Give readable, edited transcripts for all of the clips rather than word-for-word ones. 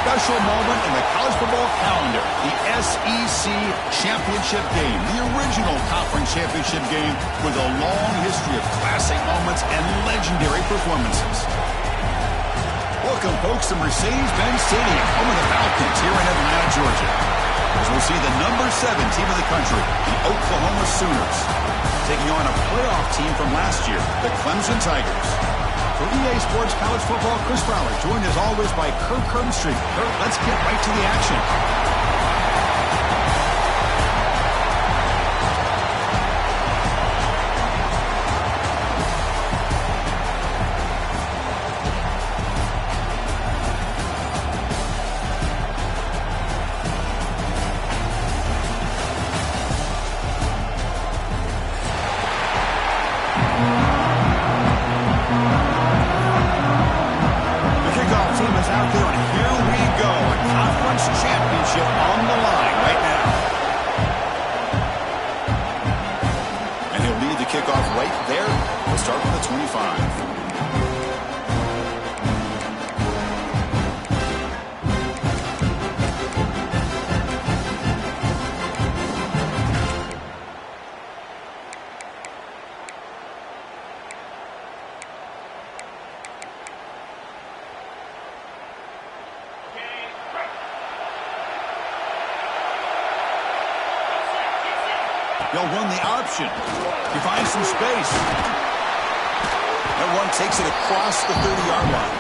special moment in the college football calendar, the SEC championship game, the original conference championship game with a long history of classic moments and legendary performances. Welcome, folks, to Mercedes-Benz Stadium, home of the Falcons here in Atlanta, Georgia, as we'll see the number 7 team in the country, the Oklahoma Sooners, taking on a playoff team from last year, the Clemson Tigers. For EA Sports College Football, Chris Fowler, joined as always by Kirk Herbstreit. Kirk, let's get right to the action. They'll run the option. He finds some space. That one takes it across the 30-yard line.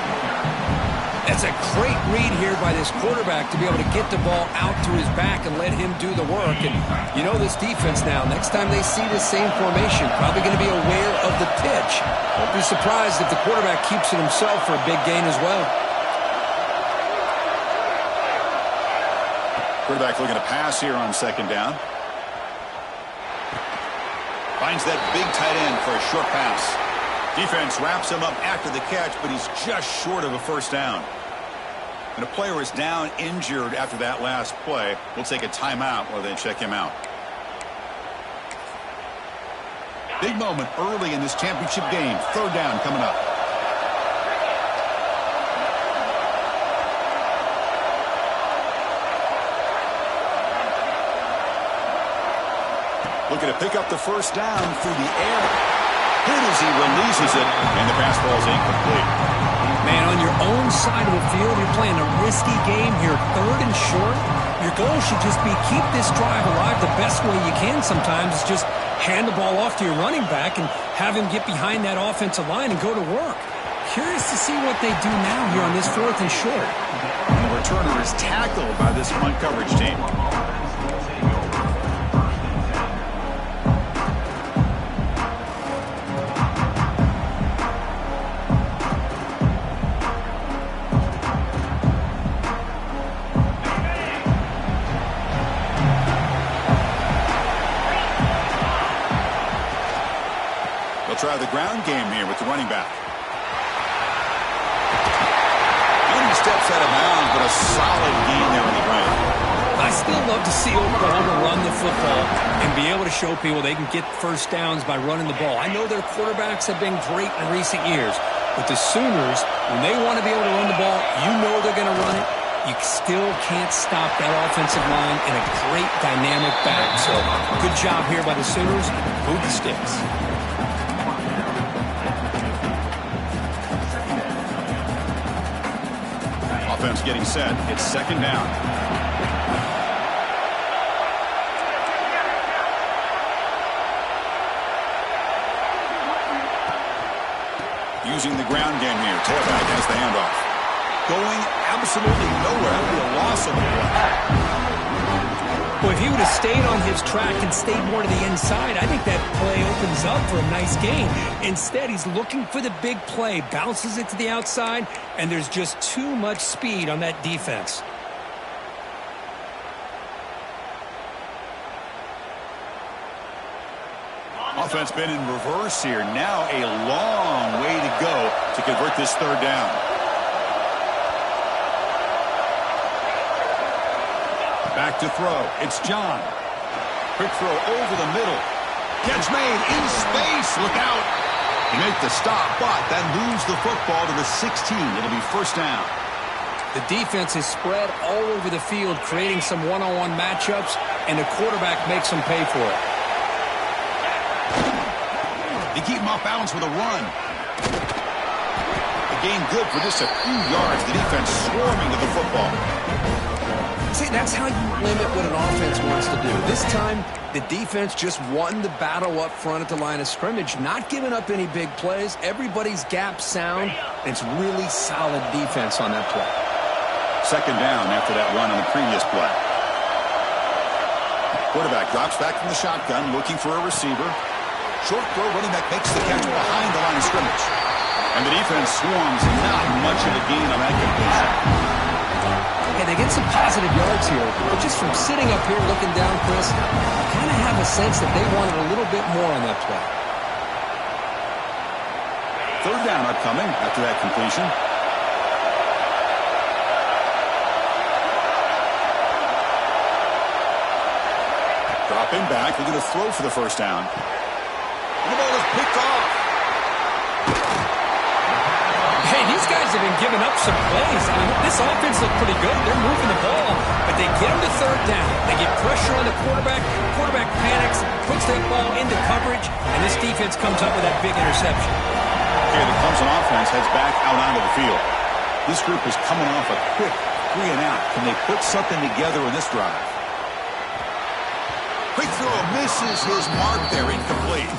That's a great read here by this quarterback to be able to get the ball out to his back and let him do the work. And you know this defense now, next time they see the same formation, probably going to be aware of the pitch. Won't be surprised if the quarterback keeps it himself for a big gain as well. Quarterback looking to pass here on second down. Finds that big tight end for a short pass. Defense wraps him up after the catch, but he's just short of a first down. And a player is down injured after that last play. We'll take a timeout while they check him out. Big moment early in this championship game. Third down coming up. Looking to pick up the first down through the air. Good as he releases it, and the pass ball is incomplete. Man, on your own side of the field, you're playing a risky game here, third and short. Your goal should just be keep this drive alive the best way you can sometimes. Is just hand the ball off to your running back and have him get behind that offensive line and go to work. Curious to see what they do now here on this fourth and short. The returner is tackled by this punt coverage team. Try the ground game here with the running back. And he steps out of bounds, but a solid gain there on the ground. I still love to see Oklahoma run the football and be able to show people they can get first downs by running the ball. I know their quarterbacks have been great in recent years, but the Sooners, when they want to be able to run the ball, you know they're going to run it. You still can't stop that offensive line and a great dynamic back. So good job here by the Sooners. Move the sticks. Offense getting set. It's second down. Using the ground game here. Tailback has the handoff. Going absolutely nowhere. That would be a loss of the play. Well, if he would have stayed on his track and stayed more to the inside, I think that play opens up for a nice gain. Instead, he's looking for the big play, bounces it to the outside, and there's just too much speed on that defense. Offense been in reverse here. Now a long way to go to convert this third down. Back to throw. It's John. Quick throw over the middle. Catch made in space. Look out. They make the stop, but then lose the football to the 16. It'll be first down. The defense is spread all over the field, creating some one-on-one matchups, and the quarterback makes them pay for it. They keep him off balance with a run. A gain good for just a few yards. The defense swarming to the football. See, that's how you limit what an offense wants to do. This time, the defense just won the battle up front at the line of scrimmage, not giving up any big plays. Everybody's gap sound. It's really solid defense on that play. Second down after that run on the previous play. Quarterback drops back from the shotgun, looking for a receiver. Short throw, running back makes the catch behind the line of scrimmage. And the defense swarms, not much of a gain on that completion. Yeah, they get some positive yards here, but just from sitting up here looking down, Chris, I kind of have a sense that they wanted a little bit more on that play. Third down upcoming after that completion. Dropping back, they're going to throw for the first down. And the ball is picked off. Hey, these guys have been giving up some plays. I mean, this offense looked pretty good. They're moving the ball, but they get them to third down. They get pressure on the quarterback. Quarterback panics, puts that ball into coverage, and this defense comes up with that big interception. Okay, the Clemson offense heads back out onto the field. This group is coming off a quick 3-and-out. Can they put something together in this drive? Quick throw misses his mark there, incomplete.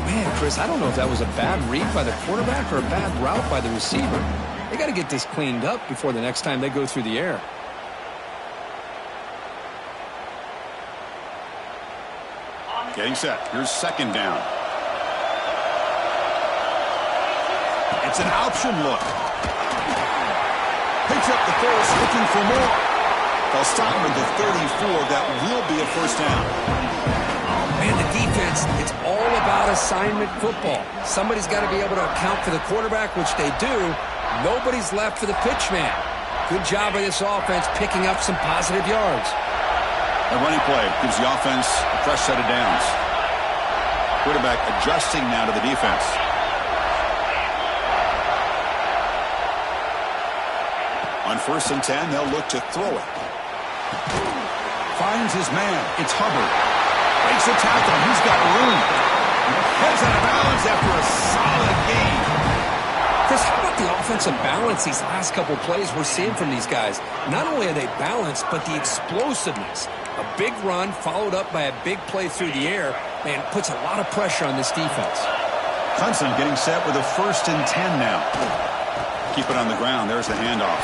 Man, Chris, I don't know if that was a bad read by the quarterback or a bad route by the receiver. They got to get this cleaned up before the next time they go through the air. Getting set. Here's second down. It's an option look. Picks up the first, looking for more. They'll stop him at the 34. That will be a first down. Man, the defense, it's all about assignment football. Somebody's got to be able to account for the quarterback, which they do. Nobody's left for the pitch man. Good job by this offense picking up some positive yards. A running play gives the offense a fresh set of downs. Quarterback adjusting now to the defense. On 1st and 10, they'll look to throw it. Finds his man. It's Hubbard. Breaks a tackle. He's got room. Heads out of bounds after a solid gain. Chris, how about the offensive balance these last couple plays we're seeing from these guys? Not only are they balanced, but the explosiveness. A big run followed up by a big play through the air, man, puts a lot of pressure on this defense. Clemson getting set with a 1st and 10 now. Keep it on the ground. There's the handoff.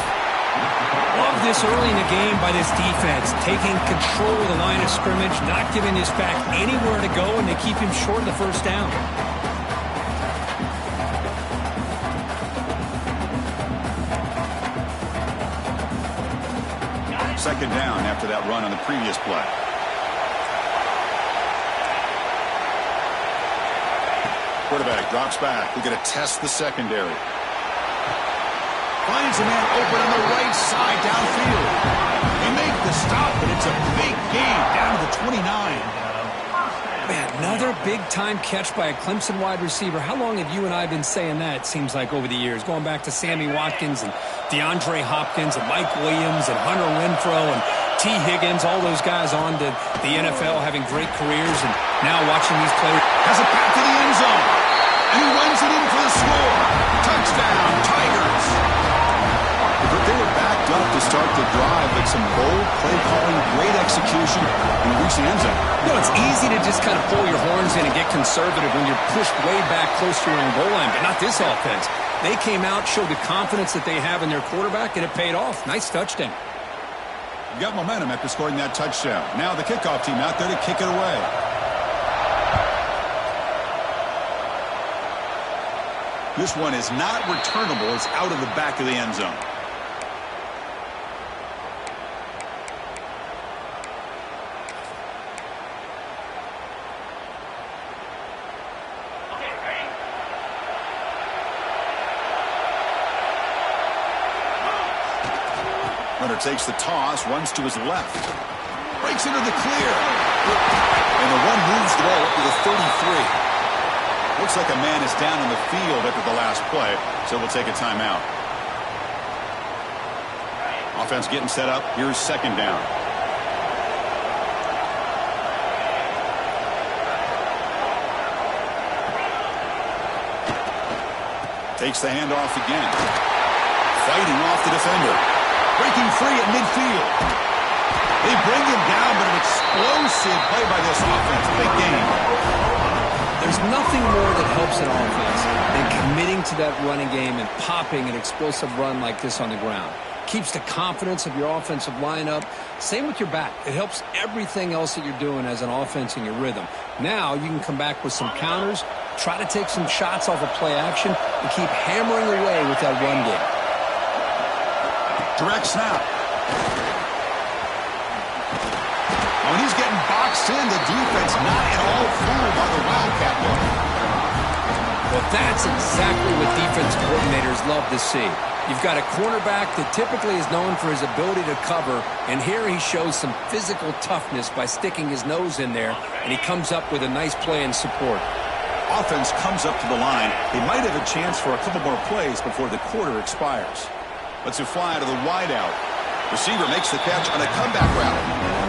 Love this early in the game by this defense, taking control of the line of scrimmage, not giving this back anywhere to go, and they keep him short of the first down. Second down after that run on the previous play. Quarterback drops back. We're going to test the secondary. Finds a man open on the right side downfield. They make the stop, but it's a big gain down to the 29. Man, another big-time catch by a Clemson wide receiver. How long have you and I been saying that, it seems like, over the years? Going back to Sammy Watkins and DeAndre Hopkins and Mike Williams and Hunter Renfrow and T. Higgins, all those guys on to the NFL having great careers, and now watching these players. Has it back to the end zone. And he runs it in for the score. Touchdown, Tigers. But they were backed up to start the drive, but some bold play calling, great execution, and reach the end zone. You know, it's easy to just kind of pull your horns in and get conservative when you're pushed way back close to your own goal line, but not this offense. They came out, showed the confidence that they have in their quarterback, and it paid off. Nice touchdown. You got momentum after scoring that touchdown. Now the kickoff team out there to kick it away. This one is not returnable. It's out of the back of the end zone. Runner takes the toss, runs to his left. Breaks into the clear. And the one moves the ball up to the 33. Looks like a man is down on the field after the last play, so we'll take a timeout. Offense getting set up. Here's second down. Takes the handoff again. Fighting off the defender. Breaking free at midfield. They bring him down, but an explosive play by this offense. Big game. There's nothing more that helps an offense than committing to that running game and popping an explosive run like this on the ground. Keeps the confidence of your offensive lineup. Same with your back. It helps everything else that you're doing as an offense in your rhythm. Now you can come back with some counters, try to take some shots off of play action, and keep hammering away with that run game. Direct snap. When he's getting boxed in, the defense not at all fooled by the Wildcat look. Well, that's exactly what defense coordinators love to see. You've got a cornerback that typically is known for his ability to cover, and here he shows some physical toughness by sticking his nose in there, and he comes up with a nice play in support. Offense comes up to the line. They might have a chance for a couple more plays before the quarter expires. Let's fly to the wideout. Receiver makes the catch on a comeback route.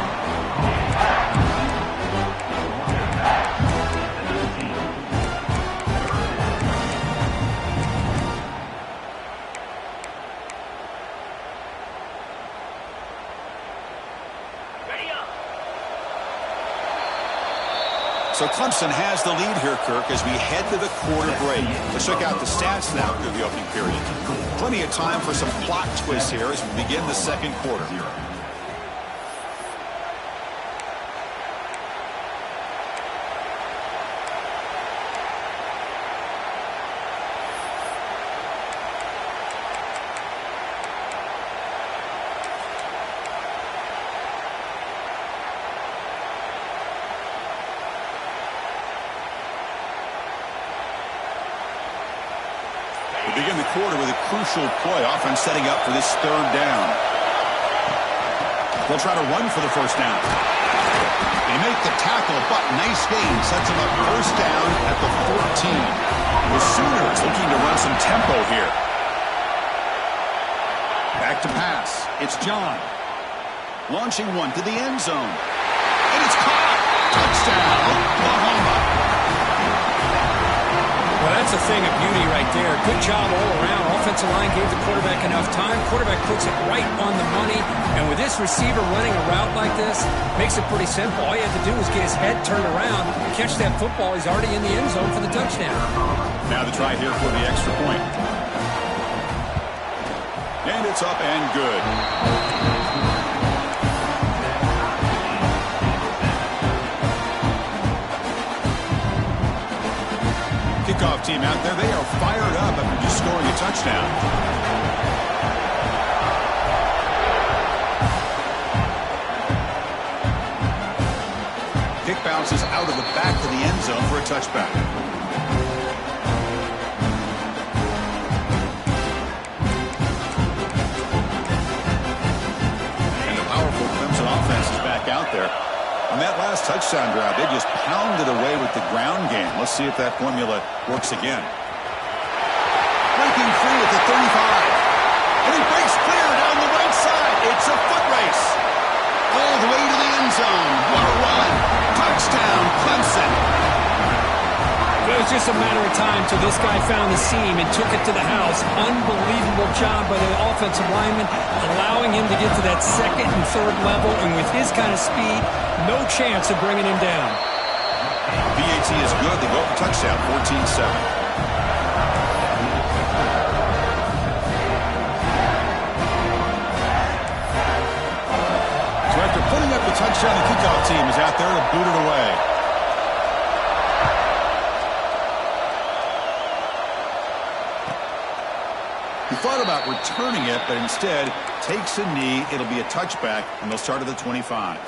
So Clemson has the lead here, Kirk, as we head to the quarter break. Let's check out the stats now through the opening period. Plenty of time for some plot twists here as we begin the second quarter. Begin the quarter with a crucial play, offense setting up for this third down. They'll try to run for the first down. They make the tackle, but nice gain sets them up first down at the 14. The Sooners looking to run some tempo here. Back to pass. It's John. Launching one to the end zone. And it's caught. Touchdown, Oklahoma. Well, that's a thing of beauty right there. Good job all around. Offensive line gave the quarterback enough time. Quarterback puts it right on the money. And with this receiver running a route like this, makes it pretty simple. All you have to do is get his head turned around, catch that football. He's already in the end zone for the touchdown. Now the try here for the extra point. And it's up and good. Kickoff team out there, they are fired up after just scoring a touchdown. Kick bounces out of the back of the end zone for a touchback. And the powerful Clemson offense is back out there. On that last touchdown drive, they just pounded away with the ground game. Let's see if that formula works again. Breaking free at the 35. And he breaks clear down the right side. It's a foot race. All the way to the end zone. What a run. Touchdown, Clemson. It was just a matter of time till this guy found the seam and took it to the house. Unbelievable job by the offensive lineman, allowing him to get to that second and third level, and with his kind of speed, no chance of bringing him down. BAT is good. They go for touchdown, 14-7. So after putting up the touchdown, the kickoff team is out there to boot it away. He thought about returning it, but instead takes a knee. It'll be a touchback, and they'll start at the 25.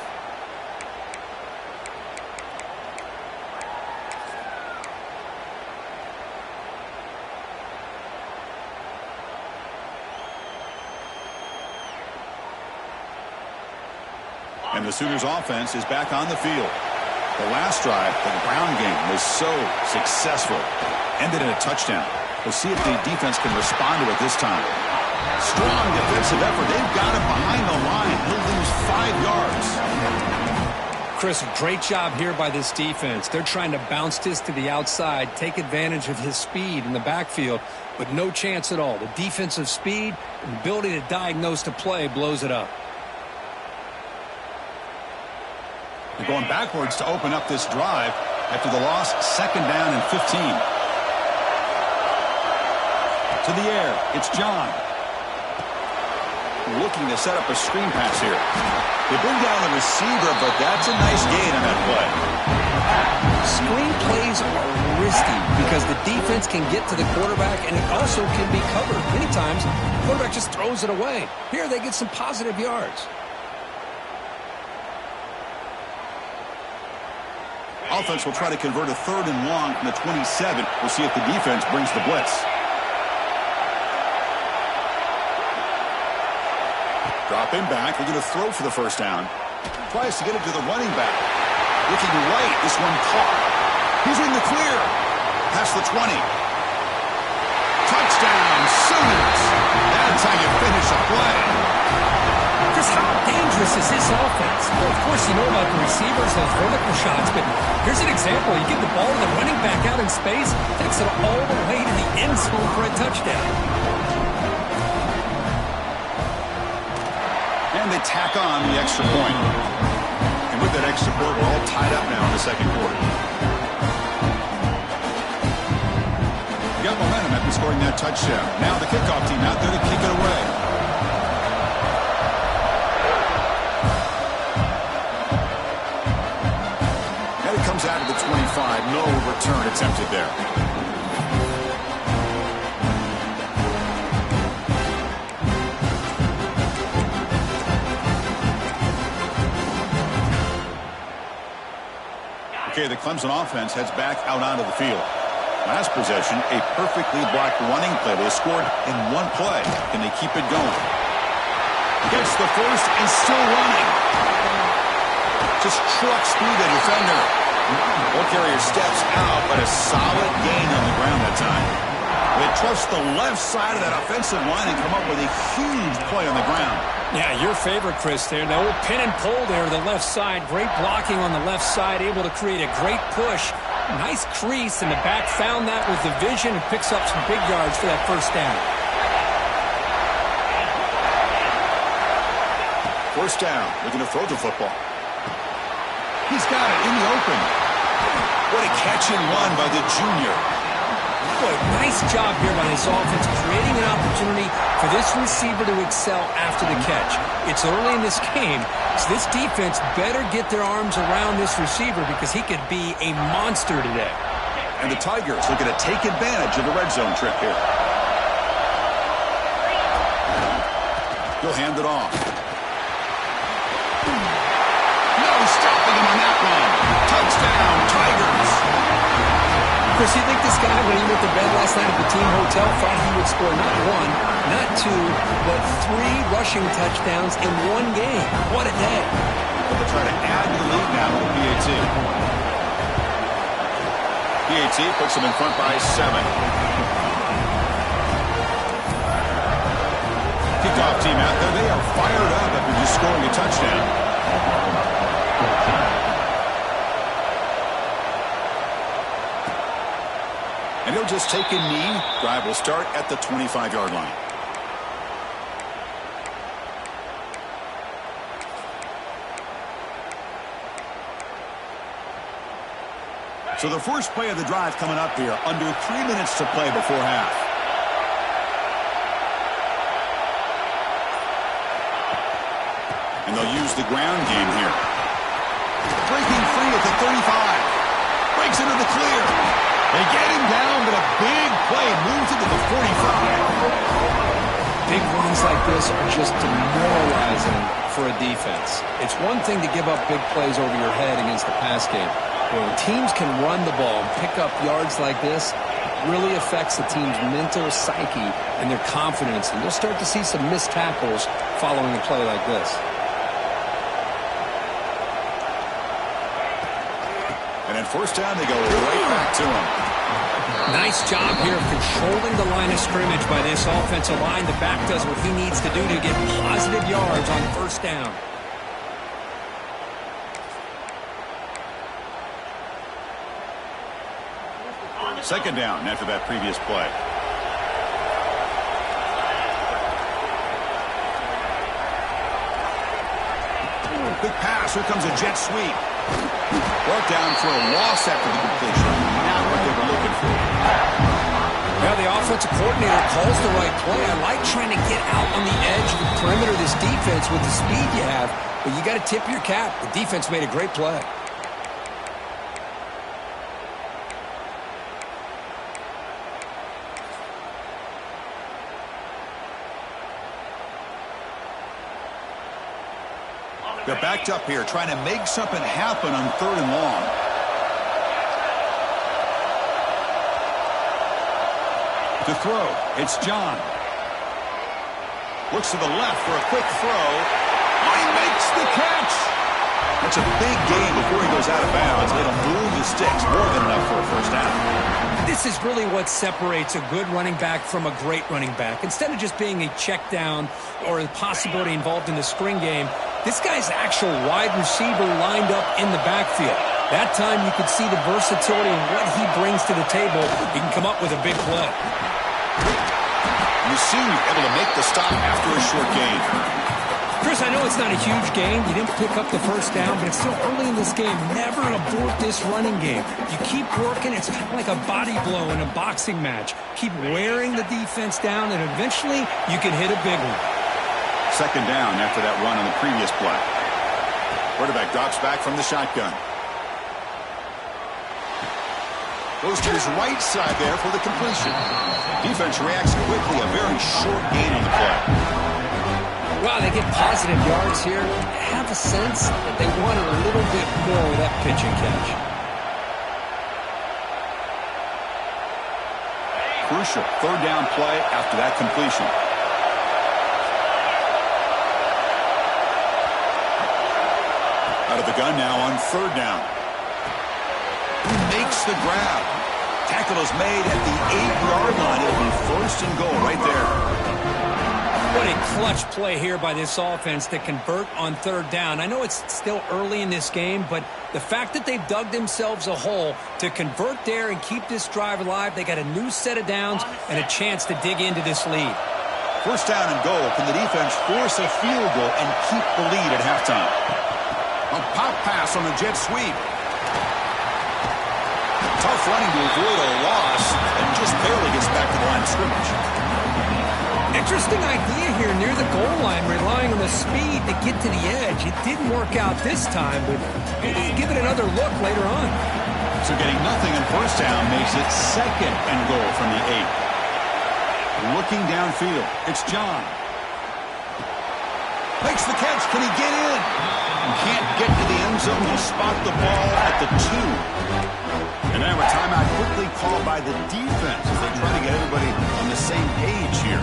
And the Sooners offense is back on the field. The last drive, the ground game, was so successful. Ended in a touchdown. We'll see if the defense can respond to it this time. Strong defensive effort. They've got him behind the line. He'll lose 5 yards. Chris, a great job here by this defense. They're trying to bounce this to the outside, take advantage of his speed in the backfield, but no chance at all. The defensive speed and ability to diagnose the play blows it up. They're going backwards to open up this drive after the loss. 2nd down and 15. To the air, it's John. Looking to set up a screen pass here. They bring down the receiver, but that's a nice gain on that play. Screen plays are risky because the defense can get to the quarterback, and it also can be covered. Many times, the quarterback just throws it away. Here, they get some positive yards. Offense will try to convert a 3rd and long from the 27. We'll see if the defense brings the blitz. Drop him back. They're going to throw for the 1st down. Tries to get it to the running back. Looking right. This one caught. He's in the clear. Past the 20. Touchdown, Sooners. That's how you finish a play. Chris, how dangerous is this offense? Well, of course, you know about the receivers, those vertical shots, but here's an example. You give the ball to the running back out in space, takes it all the way to the end zone for a touchdown. And they tack on the extra point. And with that extra point, we're all tied up now in the 2nd quarter. Got momentum after scoring that touchdown. Now the kickoff team out there to kick it away. And it comes out of the 25. No return attempted there. Okay, the Clemson offense heads back out onto the field. Last possession, a perfectly blocked running play. They scored in 1 play. Can they keep it going? Gets the first and still running. Just trucks through the defender. Ball carrier steps out, but a solid gain on the ground that time. They trust the left side of that offensive line and come up with a huge play on the ground. Yeah, your favorite, Chris, there. The old pin and pull there to the left side. Great blocking on the left side, able to create a great push. Nice crease, and the back found that with the vision and picks up some big yards for that 1st down. 1st down. Looking to throw the football. He's got it in the open. What a catch and run by the junior. Boy, nice job here by this offense, creating an opportunity for this receiver to excel after the catch. It's early in this game, so this defense better get their arms around this receiver because he could be a monster today. And the Tigers looking to take advantage of the red zone trip here. He'll hand it off. No stopping him on that one. Touchdown, Tigers. Chris, you think this guy, when he went to bed last night at the team hotel, thought he would score not 1, not 2, but 3 rushing touchdowns in 1 game? What a day. But they'll try to add to the lead now with PAT. PAT puts them in front by 7. Kickoff team out there. They are fired up after just scoring a touchdown. And he'll just take a knee. Drive will start at the 25-yard line. So the first play of the drive coming up here. Under 3 minutes to play before half. And they'll use the ground game here. Breaking free at the 35. Breaks into the clear. They get him down, but a big play moves into the 45. Big runs like this are just demoralizing for a defense. It's one thing to give up big plays over your head against the pass game. When teams can run the ball and pick up yards like this, it really affects the team's mental psyche and their confidence. And you'll start to see some missed tackles following a play like this. And at 1st down, they go right back to him. Nice job here of controlling the line of scrimmage by this offensive line. The back does what he needs to do to get positive yards on first down. Second down after that previous play. Quick pass. Here comes a jet sweep. Brought down for a loss after the completion. Not what they were looking for. Well, the offensive coordinator calls the right play. I like trying to get out on the edge of the perimeter of this defense with the speed you have, but you got to tip your cap. The defense made a great play. They're backed up here, trying to make something happen on 3rd and long. To throw, it's John. Looks to the left for a quick throw. Oh, he makes the catch! That's a big gain before he goes out of bounds. It'll move the sticks, more than enough for a first down. This is really what separates a good running back from a great running back. Instead of just being a check down or a possibility involved in the screen game, this guy's actual wide receiver lined up in the backfield. That time you could see the versatility and what he brings to the table. He can come up with a big play. The senior able to make the stop after a short gain. Chris, I know it's not a huge gain. You didn't pick up the first down, but it's still early in this game. Never abort this running game. You keep working. It's kind of like a body blow in a boxing match. Keep wearing the defense down, and eventually you can hit a big one. Second down after that run on the previous play. Quarterback drops back from the shotgun. Goes to his right side there for the completion. Defense reacts quickly. A very short gain on the play. Wow, they get positive yards here. I have a sense that they wanted a little bit more with that pitch and catch. Crucial 3rd down play after that completion. Out of the gun now on 3rd down. Makes the grab. Tackle is made at the 8-yard line. It'll be 1st and goal right there. What a clutch play here by this offense to convert on 3rd down. I know it's still early in this game, but the fact that they've dug themselves a hole to convert there and keep this drive alive, they got a new set of downs and a chance to dig into this lead. 1st down and goal. Can the defense force a field goal and keep the lead at halftime? A pop pass on the jet sweep. Tough running to avoid a loss and just barely gets back to the line of scrimmage. Interesting idea here near the goal line, relying on the speed to get to the edge. It didn't work out this time, but maybe give it another look later on. So getting nothing in 1st down makes it 2nd and goal from the 8. Looking downfield, it's John. Makes the catch. Can he get in? Can't get to the end zone. He'll spot the ball at the 2. And now a timeout quickly called by the defense as they try to get everybody on the same page here.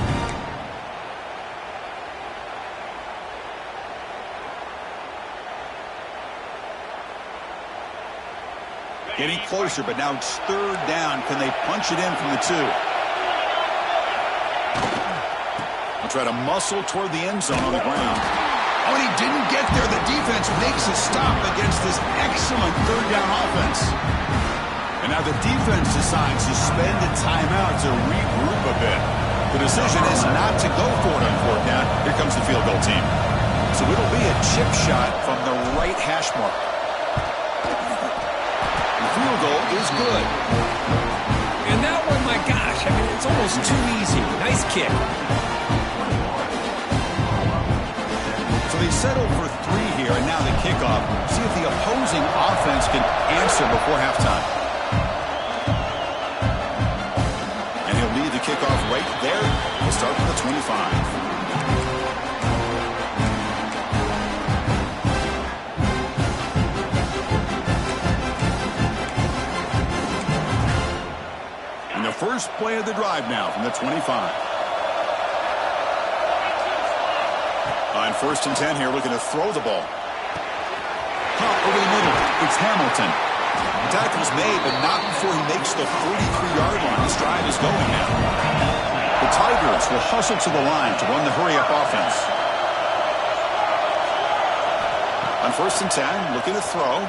Getting closer, but now it's 3rd down. Can they punch it in from the 2? They'll try to muscle toward the end zone on the ground. Oh, and he didn't get there. The defense makes a stop against this excellent 3rd down offense. And now the defense decides to spend a timeout to regroup a bit. The decision is not to go for it on 4th down. Here comes the field goal team. So it'll be a chip shot from the right hash mark. The field goal is good. And that one, my gosh, I mean, it's almost too easy. Nice kick. So they settle for 3 here, and now the kickoff. See if the opposing offense can answer before halftime. And he'll lead the kickoff right there. We'll start from the 25. And the first play of the drive now from the 25. On 1st and 10 here, looking to throw the ball. Pop over the middle. It's Hamilton. Tackle's made, but not before he makes the 43-yard line. This drive is going now. The Tigers will hustle to the line to run the hurry-up offense. On 1st and 10, looking to throw.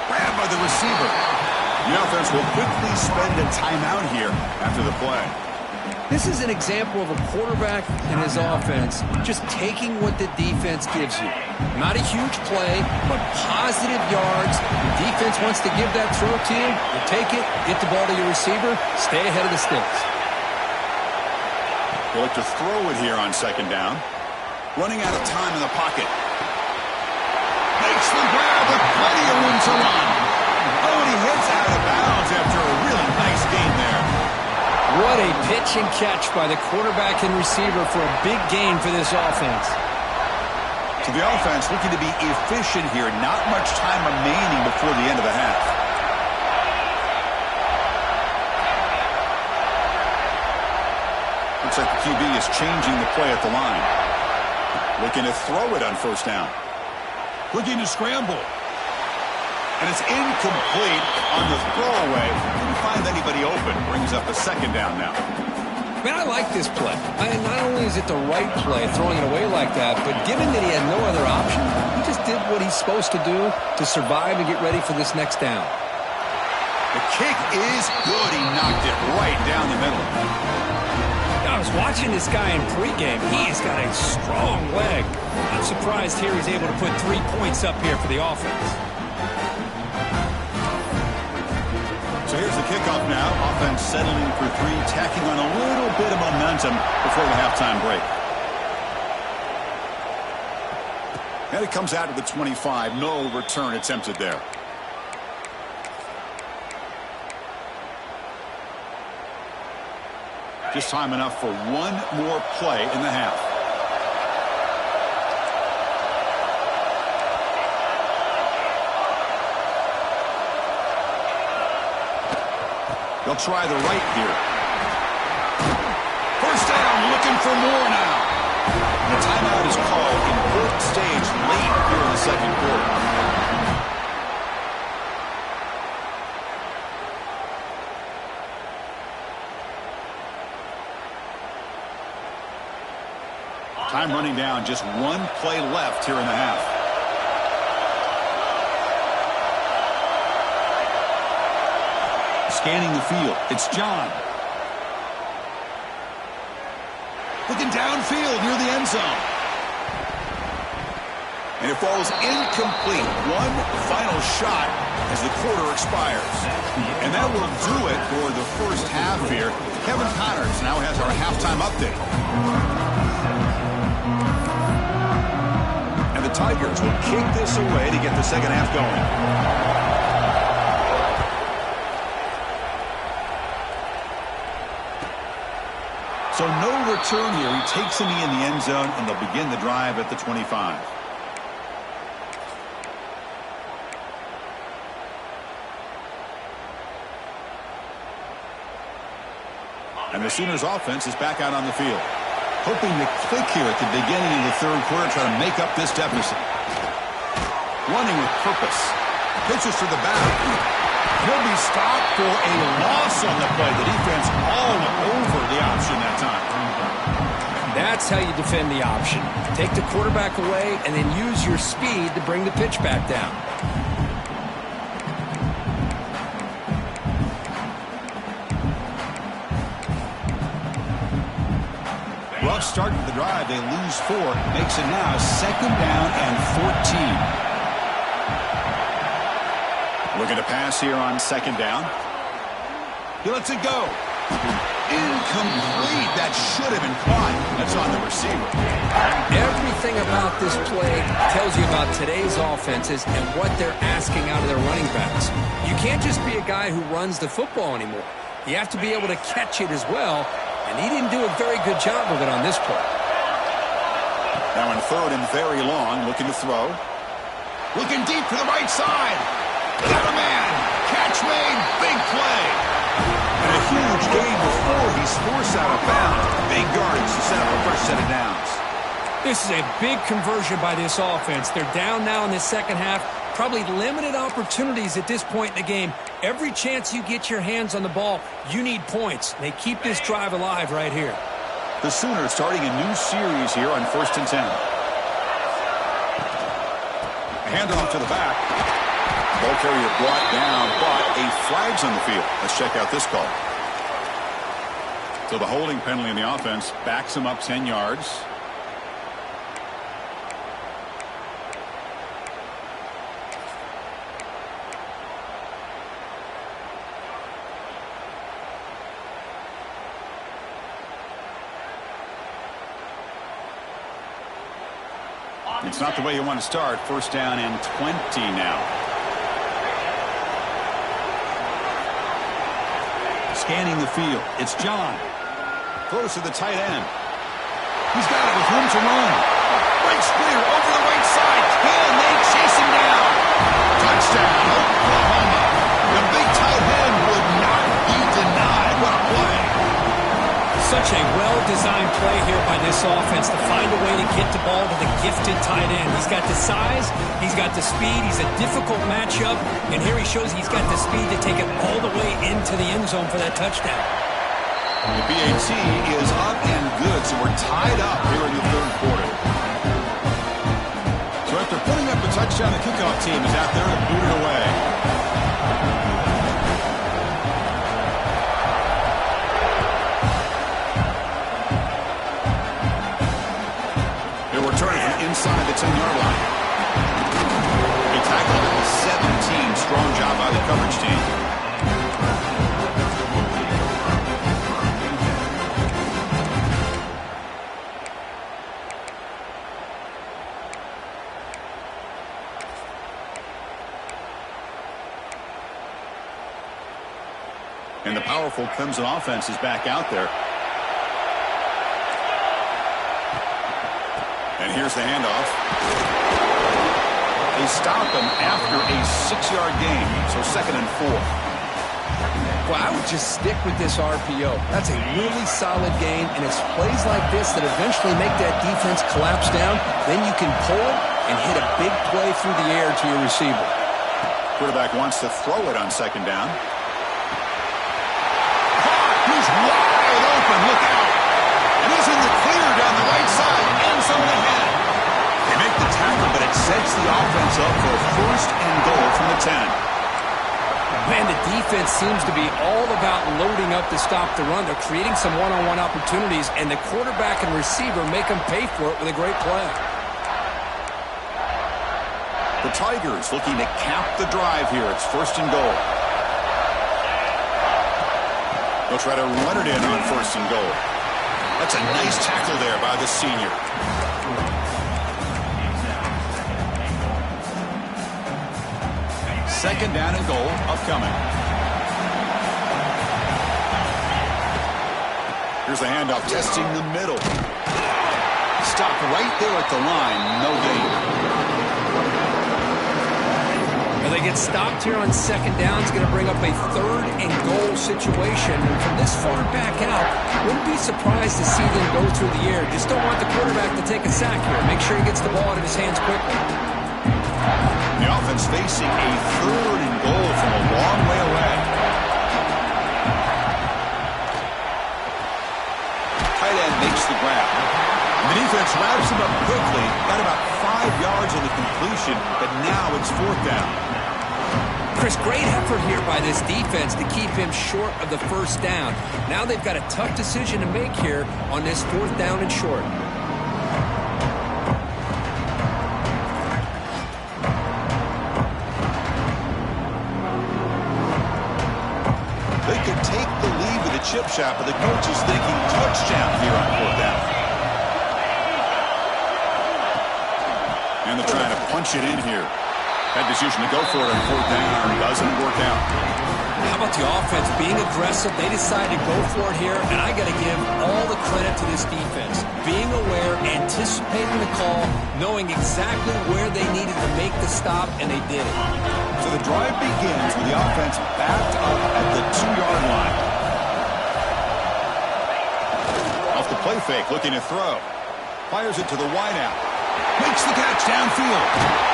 Grabbed by the receiver. The offense will quickly spend a timeout here after the play. This is an example of a quarterback and his offense just taking what the defense gives you. Not a huge play, but positive yards. The defense wants to give that throw to you. You take it, get the ball to your receiver, stay ahead of the sticks. They look to throw it here on 2nd down. Running out of time in the pocket. Makes the grab with plenty of room to run. Oh, and he hits out of bounds after a really nice gain there. What a pitch and catch by the quarterback and receiver for a big gain for this offense. So the offense looking to be efficient here. Not much time remaining before the end of the half. Looks like the QB is changing the play at the line. Looking to throw it on 1st down. Looking to scramble. And it's incomplete on the throwaway. Couldn't find anybody open. Brings up a 2nd down now. Man, I like this play. Not only is it the right play, throwing it away like that, but given that he had no other option, he just did what he's supposed to do to survive and get ready for this next down. The kick is good. He knocked it right down the middle. I was watching this guy in pregame. He's got a strong leg. I'm surprised here he's able to put 3 points up here for the offense. So here's the kickoff now. Offense settling for 3, tacking on a little bit of momentum before the halftime break. And it comes out to the 25. No return attempted there. Just time enough for one more play in the half. They'll try the right here. 1st down, looking for more now. The timeout is called. Important stage late here in the 2nd quarter. Time running down, just one play left here in the half. Scanning the field, it's John. Looking downfield near the end zone. And it falls incomplete. One final shot as the quarter expires. And that will do it for the 1st half here. Kevin Connors now has our halftime update. And the Tigers will kick this away to get the 2nd half going. So no return here. He takes a knee in the end zone, and they'll begin the drive at the 25. And the Sooners offense is back out on the field. Hoping to click here at the beginning of the 3rd quarter, try to make up this deficit. Running with purpose. Pitches to the back. He'll be stopped for a loss on the play. The defense all over the option that time. That's how you defend the option. Take the quarterback away and then use your speed to bring the pitch back down. Rough start to the drive. They lose 4. Makes it now 2nd down and 14. Looking to pass here on 2nd down. He lets it go. Incomplete. That should have been caught. That's on the receiver. Everything about this play tells you about today's offenses and what they're asking out of their running backs. You can't just be a guy who runs the football anymore. You have to be able to catch it as well, and he didn't do a very good job of it on this play. Now in 3rd and very long, looking to throw. Looking deep to the right side. Got a man. Catch made. Big play. And a huge gain before he's forced out of bounds. Big yardage to set up a fresh set of downs. This is a big conversion by this offense. They're down now in the 2nd half. Probably limited opportunities at this point in the game. Every chance you get your hands on the ball, you need points. They keep this drive alive right here. The Sooners starting a new series here on 1st and 10. A handoff to the back. Ball carrier brought down, but a flag's on the field. Let's check out this call. So the holding penalty in the offense backs him up 10 yards. It's not the way you want to start. 1st down and 20 now. Scanning the field. It's John. Throws to the tight end. He's got it with room to run. Breaks clear over the right side. Can they chase him down? Touchdown, Oklahoma. The big tight end would not be denied. What a play. Such a well-designed play here by this offense to find a way to get the ball to the gifted tight end. He's got the size, he's got the speed, he's a difficult matchup, and here he shows he's got the speed to take it all the way into the end zone for that touchdown. The BAT is up and good, so we're tied up here in the 3rd quarter. So after putting up a touchdown, the kickoff team is out there to boot it away. Inside the 10-yard line. A tackle at 17. Strong job by the coverage team. And the powerful Clemson offense is back out there. And here's the handoff. They stop him after a 6-yard gain. So 2nd and 4. Well, I would just stick with this RPO. That's a really solid gain, and it's plays like this that eventually make that defense collapse down. Then you can pull it and hit a big play through the air to your receiver. Quarterback wants to throw it on 2nd down. He's wide open. Look out. And he's in the clear down the right side. End zone ahead. They make the tackle, but it sets the offense up for 1st and goal from the 10. Man, the defense seems to be all about loading up to stop the run. They're creating some one-on-one opportunities, and the quarterback and receiver make them pay for it with a great play. The Tigers looking to cap the drive here. It's 1st and goal. They'll try to run it in on 1st and goal. That's a nice tackle there by the senior. Second down and goal upcoming. Here's the handoff, testing the middle. Stop right there at the line, no gain. Well, they get stopped here on 2nd down. It's going to bring up a 3rd and goal situation. And from this far back out, wouldn't be surprised to see them go through the air. Just don't want the quarterback to take a sack here. Make sure he gets the ball out of his hands quickly. The offense facing a 3rd and goal from a long way away. Tight end makes the grab. The defense wraps him up quickly. Got about 5 yards on the completion, but now it's 4th down. Chris, great effort here by this defense to keep him short of the 1st down. Now they've got a tough decision to make here on this 4th down and short. They could take the lead with a chip shot, but the coach is thinking touchdown here on 4th down. And they're trying to punch it in here. That decision to go for it on 4th down doesn't work out. How about the offense being aggressive? They decided to go for it here, and I got to give all the credit to this defense. Being aware, anticipating the call, knowing exactly where they needed to make the stop, and they did it. So the drive begins with the offense backed up at the 2-yard line. Off the play fake, looking to throw. Fires it to the wideout. Makes the catch downfield.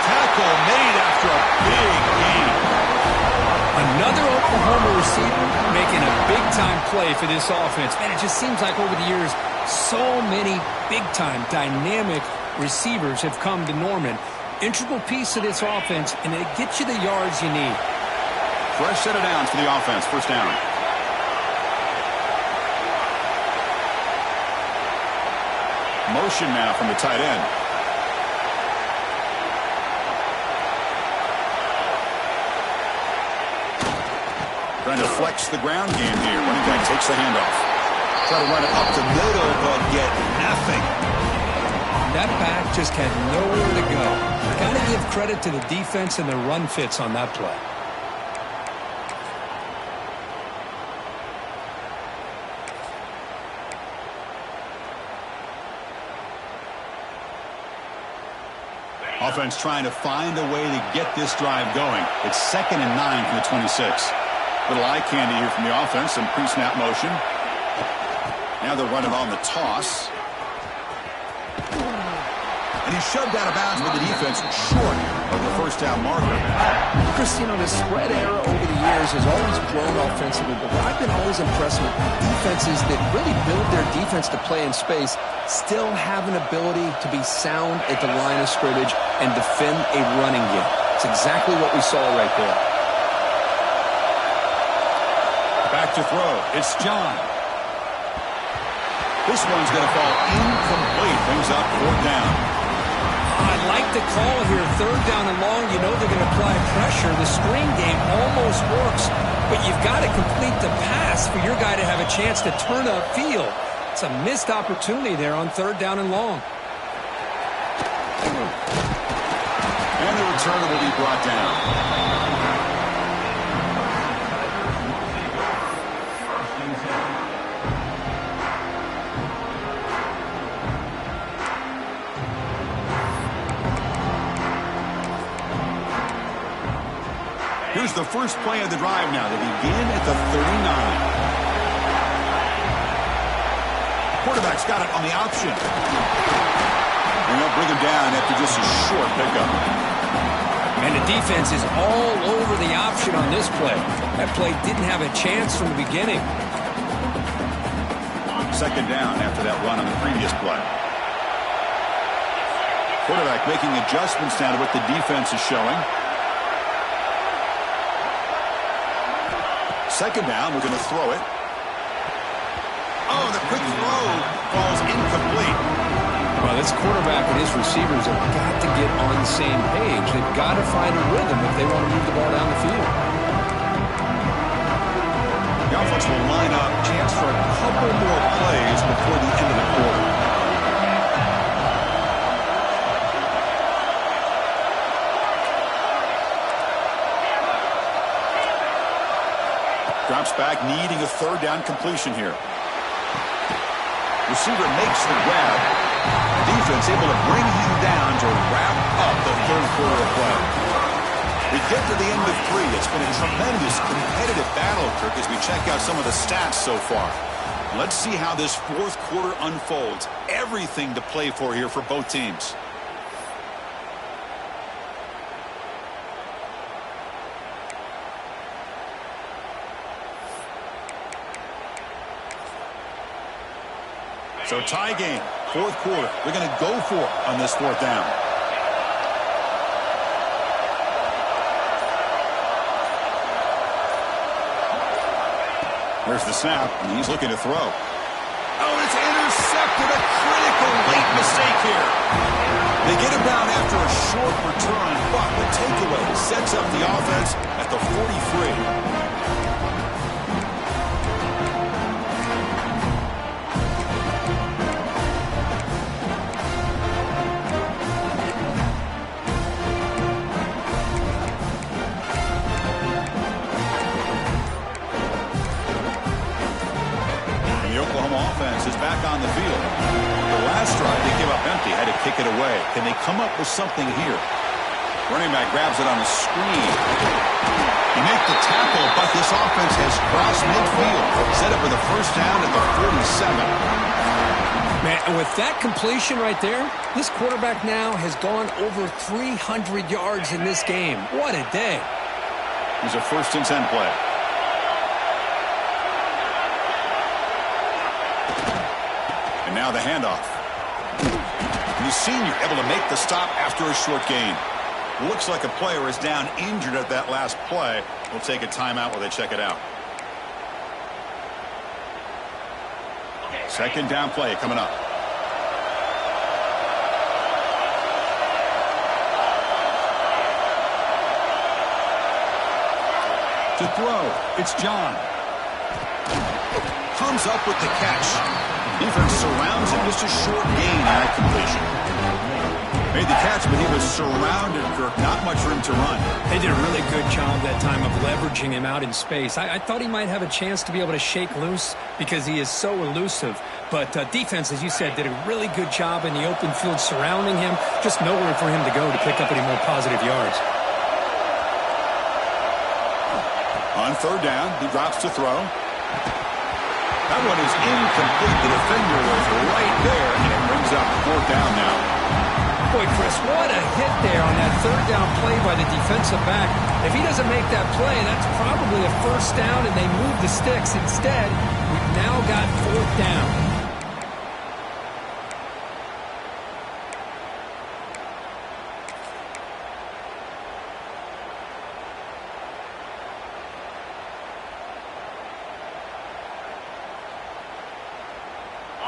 tackle made after a big gain. Another Oklahoma receiver making a big-time play for this offense. Man, it just seems like over the years, so many big-time, dynamic receivers have come to Norman. Integral piece of this offense, and it gets you the yards you need. Fresh set of downs for the offense. First down. Motion now from the tight end. Trying to flex the ground game here. Running back takes the handoff. Try to run it up the middle, but get nothing. That back just had nowhere to go. Got to give credit to the defense and the run fits on that play. Offense trying to find a way to get this drive going. It's 2nd and 9 from the 26. Little eye candy here from the offense. Some pre-snap motion. Now they're running on the toss. And he shoved out of bounds with the defense short of the first down marker. Chris, you know, the spread era over the years has always grown offensively, but what I've been always impressed with defenses that really build their defense to play in space still have an ability to be sound at the line of scrimmage and defend a running game. It's exactly what we saw right there. Back to throw. It's John. This one's going to fall incomplete. Brings up 4th down. I'd like to call here 3rd down and long. You know they're going to apply pressure. The screen game almost works, but you've got to complete the pass for your guy to have a chance to turn upfield. It's a missed opportunity there on 3rd down and long. And the return will be brought down. Here's the first play of the drive now. They begin at the 39. Quarterback's got it on the option. And they'll bring him down after just a short pickup. And the defense is all over the option on this play. That play didn't have a chance from the beginning. 2nd down after that run on the previous play. Quarterback making adjustments now to what the defense is showing. 2nd down, we're going to throw it. Oh, the quick throw falls incomplete. Well, this quarterback and his receivers have got to get on the same page. They've got to find a rhythm if they want to move the ball down the field. The offense will line up, chance for a couple more plays before the end of the quarter. Drops back, needing a 3rd down completion here. Receiver makes the grab. Defense able to bring him down to wrap up the 3rd quarter of play. We get to the end of 3. It's been a tremendous competitive battle, Kirk, as we check out some of the stats so far. Let's see how this 4th quarter unfolds. Everything to play for here for both teams. So tie game, 4th quarter. They're going to go for it on this 4th down. There's the snap, and he's looking to throw. Oh, it's intercepted. A critical late mistake here. They get him down after a short return, but the takeaway sets up the offense at the 43. Is back on the field. The last drive they give up empty, had to kick it away. Can they come up with something here? Running back grabs it on the screen. He makes the tackle, but this offense has crossed midfield. Set up with a 1st down at the 47. Man, and with that completion right there, this quarterback now has gone over 300 yards in this game. What a day. Here's a 1st and 10 play. And now the handoff. And the senior able to make the stop after a short gain. Looks like a player is down injured at that last play. We'll take a timeout while they check it out. 2nd down play coming up. To throw, it's John. Comes up with the catch. Defense surrounds him, just a short gain on that completion. Made the catch, but he was surrounded, Kirk. Not much room to run. They did a really good job that time of leveraging him out in space. I thought he might have a chance to be able to shake loose because he is so elusive. But defense, as you said, did a really good job in the open field surrounding him. Just nowhere for him to go to pick up any more positive yards. On 3rd down, he drops to throw. That one is incomplete. The defender was right there, and it brings up 4th down now. Boy, Chris, what a hit there on that 3rd down play by the defensive back. If he doesn't make that play, that's probably a 1st down, and they move the sticks. Instead, we've now got 4th down.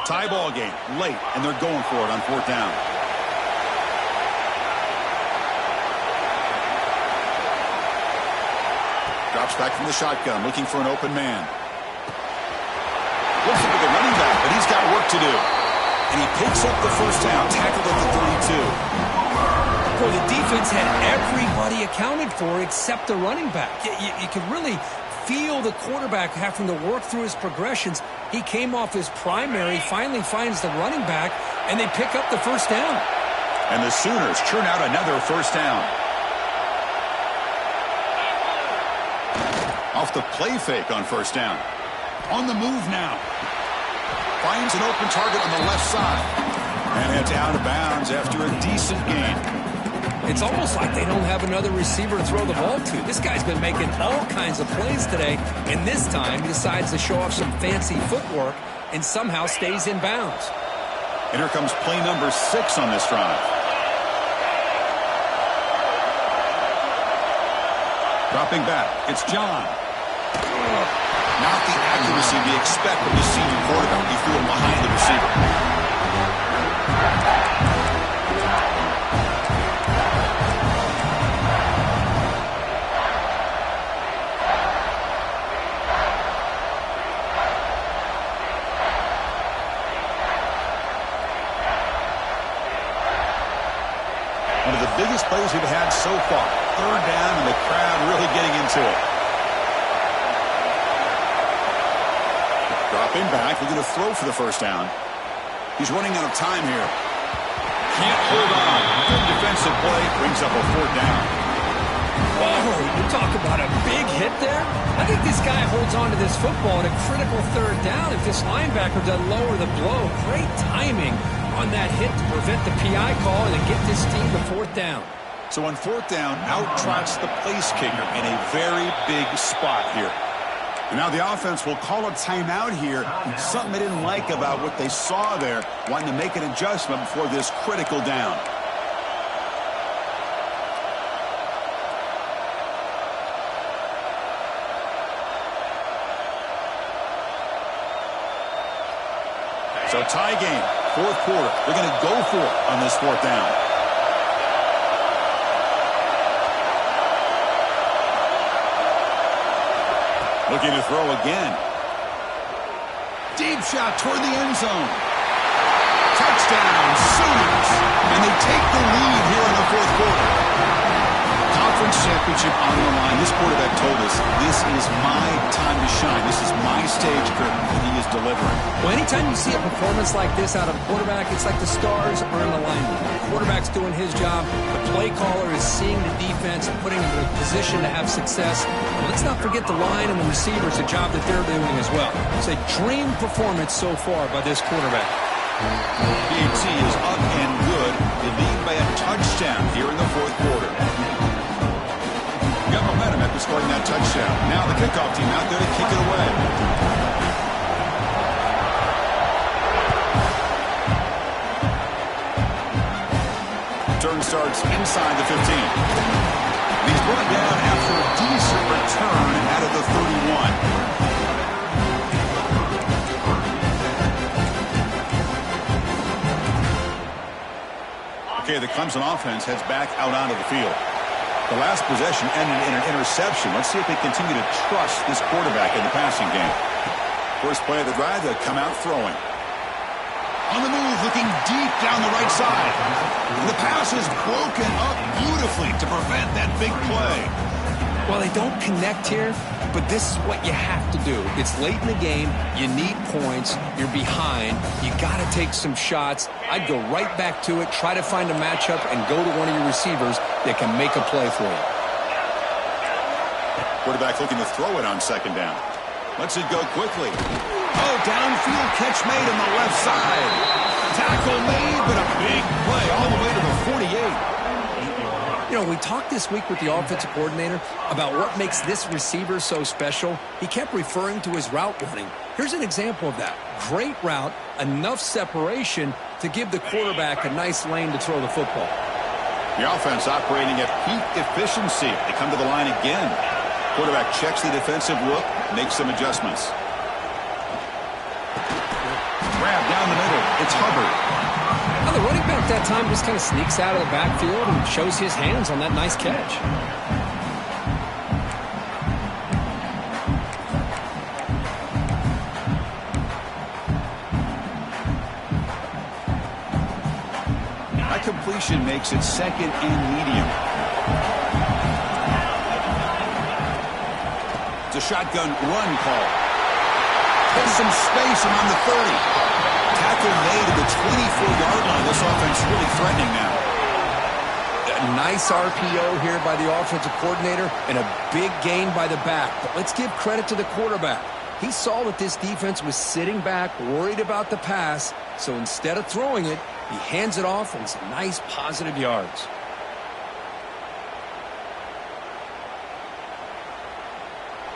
Tie ball game, late, and they're going for it on 4th down. Drops back from the shotgun, looking for an open man. Looks like the running back, but he's got work to do. And he picks up the 1st down, tackled at the 32. Boy, the defense had everybody accounted for except the running back. You could really feel the quarterback having to work through his progressions. He came off his primary, finally finds the running back, and they pick up the 1st down. And the Sooners churn out another 1st down. Off the play fake on 1st down. On the move now. Finds an open target on the left side. And it's out of bounds after a decent gain. It's almost like they don't have another receiver to throw the ball to. This guy's been making all kinds of plays today, and this time he decides to show off some fancy footwork and somehow stays in bounds. And here comes play number 6 on this drive. Dropping back, it's John. Not the accuracy we expect from the senior quarterback. He threw him behind the receiver. One of the biggest plays we've had so far. 3rd down, and the crowd really getting into it. Dropping back, looking to throw for the 1st down. He's running out of time here. Can't hold on. Good defensive play, brings up a 4th down. Oh, you talk about a big hit there. I think this guy holds on to this football at a critical 3rd down if this linebacker doesn't lower the blow. Great timing on that hit to prevent the PI call and get this team to 4th down. So on 4th down, out trots the place kicker in a very big spot here. And now the offense will call a timeout here. Something they didn't like about what they saw there, wanting to make an adjustment before this critical down. So tie game, 4th quarter. They're going to go for it on this 4th down. Looking to throw again. Deep shot toward the end zone. Touchdown, Sooners. And they take the lead here in the 4th quarter. Conference championship on the line. This quarterback told us, this is my time to shine. This is my stage, Kirk, and he is delivering. Well, anytime you see a performance like this out of a quarterback, it's like the stars are in alignment. The quarterback's doing his job. The play caller is seeing the defense and putting them in a position to have success. And let's not forget the line and the receivers, the job that they're doing as well. It's a dream performance so far by this quarterback. PAT is up and good. They lead by a touchdown here in the fourth quarter. Got momentum after scoring that touchdown. Now the kickoff team out there to kick it away. Turn starts inside the 15. He's brought down after a decent return out of the 31. Okay, the Clemson offense heads back out onto the field. The last possession ended in an interception. Let's see if they continue to trust this quarterback in the passing game. First play of the drive, they'll come out throwing. On the move, looking deep down the right side. And the pass is broken up beautifully to prevent that big play. Well, they don't connect here, but this is what you have to do. It's late in the game. You need points. You're behind. You got to take some shots. I'd go right back to it, try to find a matchup, and go to one of your receivers that can make a play for you. Quarterback looking to throw it on second down. Lets it go quickly. Oh, downfield catch made on the left side. Tackle made, but a big play all the way to the 48. You know, we talked this week with the offensive coordinator about what makes this receiver so special. He kept referring to his route running. Here's an example of that. Great route, enough separation to give the quarterback a nice lane to throw the football. The offense operating at peak efficiency. They come to the line again. Quarterback checks the defensive look, makes some adjustments. Grab down the middle. It's Hubbard. Well, the running back that time just kind of sneaks out of the backfield and shows his hands on that nice catch. That completion makes it second and medium. It's a shotgun run call. There's some space around the 30. Tackle made at the 24-yard line. This offense really threatening now. A nice RPO here by the offensive coordinator and a big gain by the back. But let's give credit to the quarterback. He saw that this defense was sitting back, worried about the pass. So instead of throwing it, he hands it off and some nice positive yards.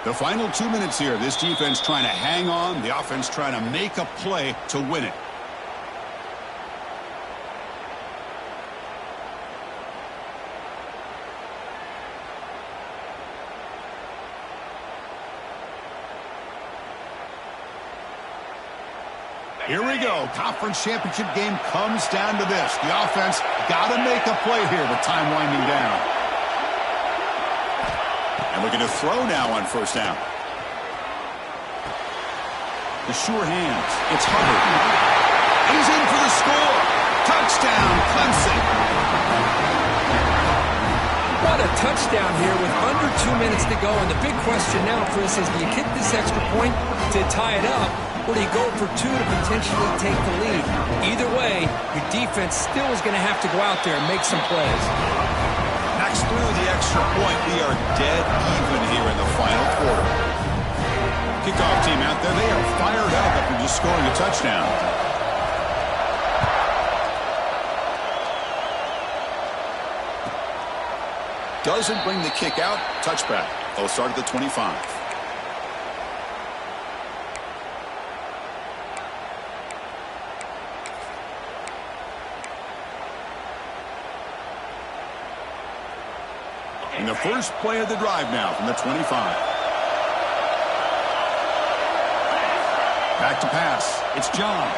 The final 2 minutes here. This defense trying to hang on. The offense trying to make a play to win it. Here we go. Conference championship game comes down to this. The offense got to make a play here with time winding down. And looking to throw now on first down. The sure hands. It's Hubbard. He's in for the score. Touchdown, Clemson. What a touchdown here with under 2 minutes to go. And the big question now, Chris, is do you kick this extra point to tie it up, or do you go for two to potentially take the lead? Either way, your defense still is going to have to go out there and make some plays. Knocks through the extra point. We are dead even here in the final quarter. Kickoff team out there. They are fired up after just scoring a touchdown. Doesn't bring the kick out. Touchback. They'll start at the 25. And the first play of the drive now from the 25. Back to pass. It's John.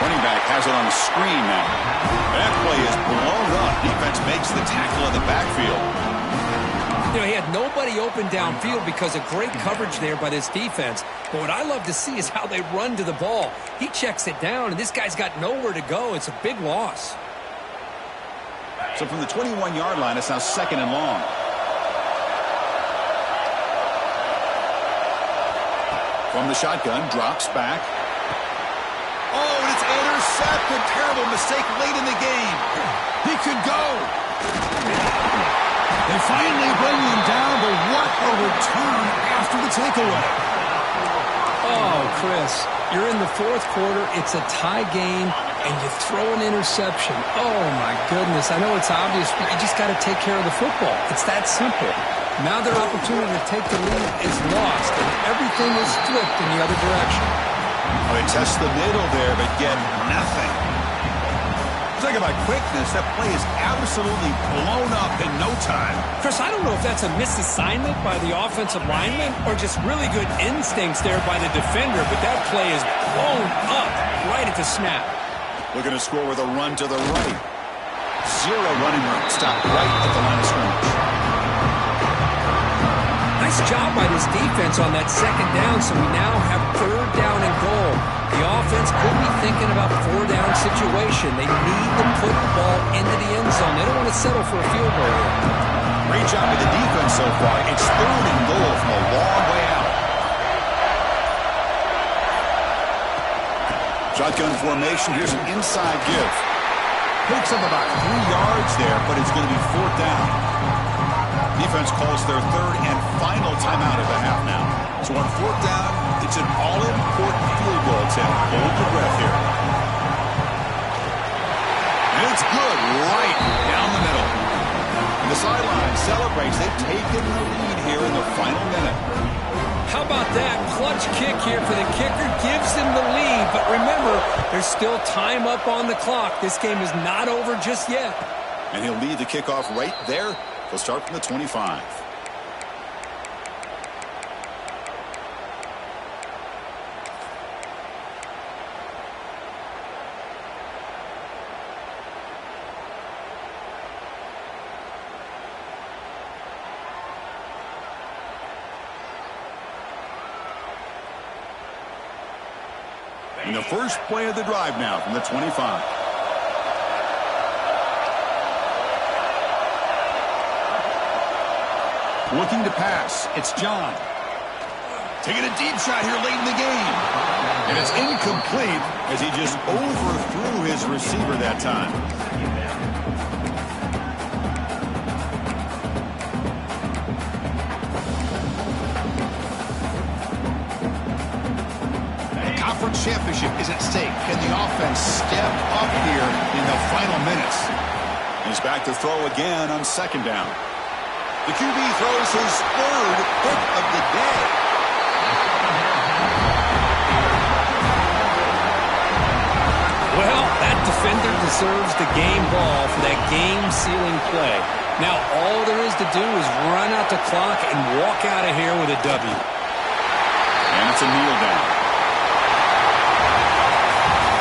Running back has it on the screen now. That play is blown up. Defense makes the tackle in the backfield. You know, he had nobody open downfield because of great coverage there by this defense. But what I love to see is how they run to the ball. He checks it down, and this guy's got nowhere to go. It's a big loss. So from the 21-yard line, it's now second and long. From the shotgun, drops back. Oh, and it's intercepted. Terrible mistake late in the game. He could go. They finally bring him down, but what a return after the takeaway. Oh, Chris, you're in the fourth quarter. It's a tie game, and you throw an interception. Oh, my goodness. I know it's obvious, but you just got to take care of the football. It's that simple. Now their opportunity to take the lead is lost, and everything is flipped in the other direction. They test the middle there, but get nothing. Talk about quickness. That play is absolutely blown up in no time. Chris, I don't know if that's a misassignment by the offensive lineman or just really good instincts there by the defender, but that play is blown up right at the snap. Looking to score with a run to the right. Zero running room. Stop right at the line of scrimmage. Nice job by this defense on that second down, so we now have third down and goal. The offense could be thinking about four-down situation. They need to put the ball into the end zone. They don't want to settle for a field goal here. Great job with the defense so far. It's third and goal from a long way out. Shotgun formation. Here's an inside give. Picks up about 3 yards there, but it's going to be fourth down. Defense calls their third and final timeout of the half now. So on fourth down, it's an all-important field goal attempt. Hold your breath here. And it's good right down the middle. And the sideline celebrates. They've taken the lead here in the final minute. How about that? Clutch kick here for the kicker. Gives them the lead. But remember, there's still time up on the clock. This game is not over just yet. And he'll lead the kickoff right there. He'll start from the 25. And the first play of the drive now from the 25. Looking to pass. It's John. Taking a deep shot here late in the game. And it's incomplete as he just overthrew his receiver that time. The conference championship is at stake. Can the offense step up here in the final minutes? He's back to throw again on second down. The QB throws his third pick of the day. Well, that defender deserves the game ball for that game-sealing play. Now, all there is to do is run out the clock and walk out of here with a W. And it's a kneel down.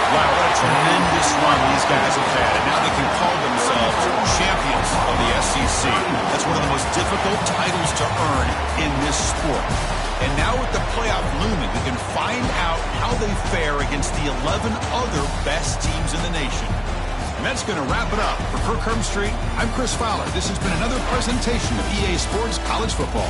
Wow, what a tremendous run these guys have had. And now they can call themselves champions of the SEC. That's one of the most difficult titles to earn in this sport. And now with the playoff looming, we can find out how they fare against the 11 other best teams in the nation. And that's going to wrap it up. For Kirk Street, I'm Chris Fowler. This has been another presentation of EA Sports College Football.